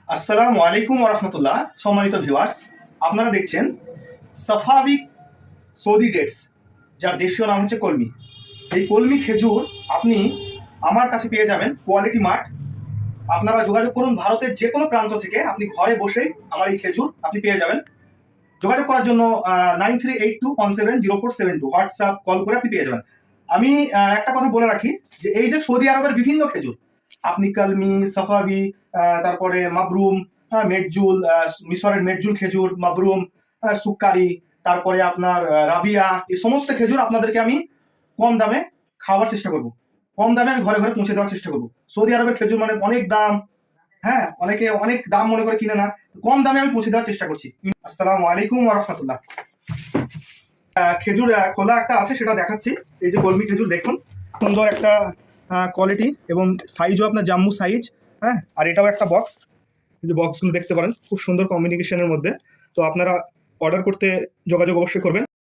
আসসালামু আলাইকুম রহমতুল্লাহ। সম্মানিত ভিউয়ার্স, আপনারা দেখছেন সাফাবি সৌদি ডেটস, যার দেশীয় নাম হচ্ছে কলমি। এই কলমি খেজুর আপনি আমার কাছে পেয়ে যাবেন কোয়ালিটি মার্ট। আপনারা যোগাযোগ করুন ভারতের যে কোনো প্রান্ত থেকে, আপনি ঘরে বসেই আমার এই খেজুর আপনি পেয়ে যাবেন। যোগাযোগ করার জন্য 9382170472 হোয়াটসঅ্যাপ কল করে আপনি পেয়ে যাবেন। আমি একটা কথা বলে রাখি যে এই যে সৌদি আরবের বিভিন্ন খেজুর, আপনি কালমি, সাফাবি, তারপরে মাবরুম, মেটজুল, মিশরের মেটজুল খেজুর, মাবরুম, সুক্কারি, তারপরে আপনার রাবিয়া, এই সমস্ত খেজুর আপনাদেরকে আমি কম দামে খাওয়ার চেষ্টা করব। কম দামে আমি ঘরে ঘরে পৌঁছে দেওয়ার চেষ্টা করব। সৌদি আরবের খেজুর মানে অনেক দাম, হ্যাঁ, অনেকে অনেক দাম মনে করে কিনে না, কম দামে আমি পৌঁছে দেওয়ার চেষ্টা করছি। আসসালামু আলাইকুম ওয়া রাহমাতুল্লাহ। খেজুর খোলা একটা আছে, সেটা দেখাচ্ছি। এই যে কলমি খেজুর দেখুন, সুন্দর একটা কোয়ালিটি এবং সাইজও আপনার জাম্বু সাইজ। হ্যাঁ, আর এটাও একটা বক্স। এই যে বক্সগুলো দেখতে পারেন, খুব সুন্দর কমিউনিকেশনের মধ্যে। তো আপনারা অর্ডার করতে যোগাযোগ অবশ্যই করবেন।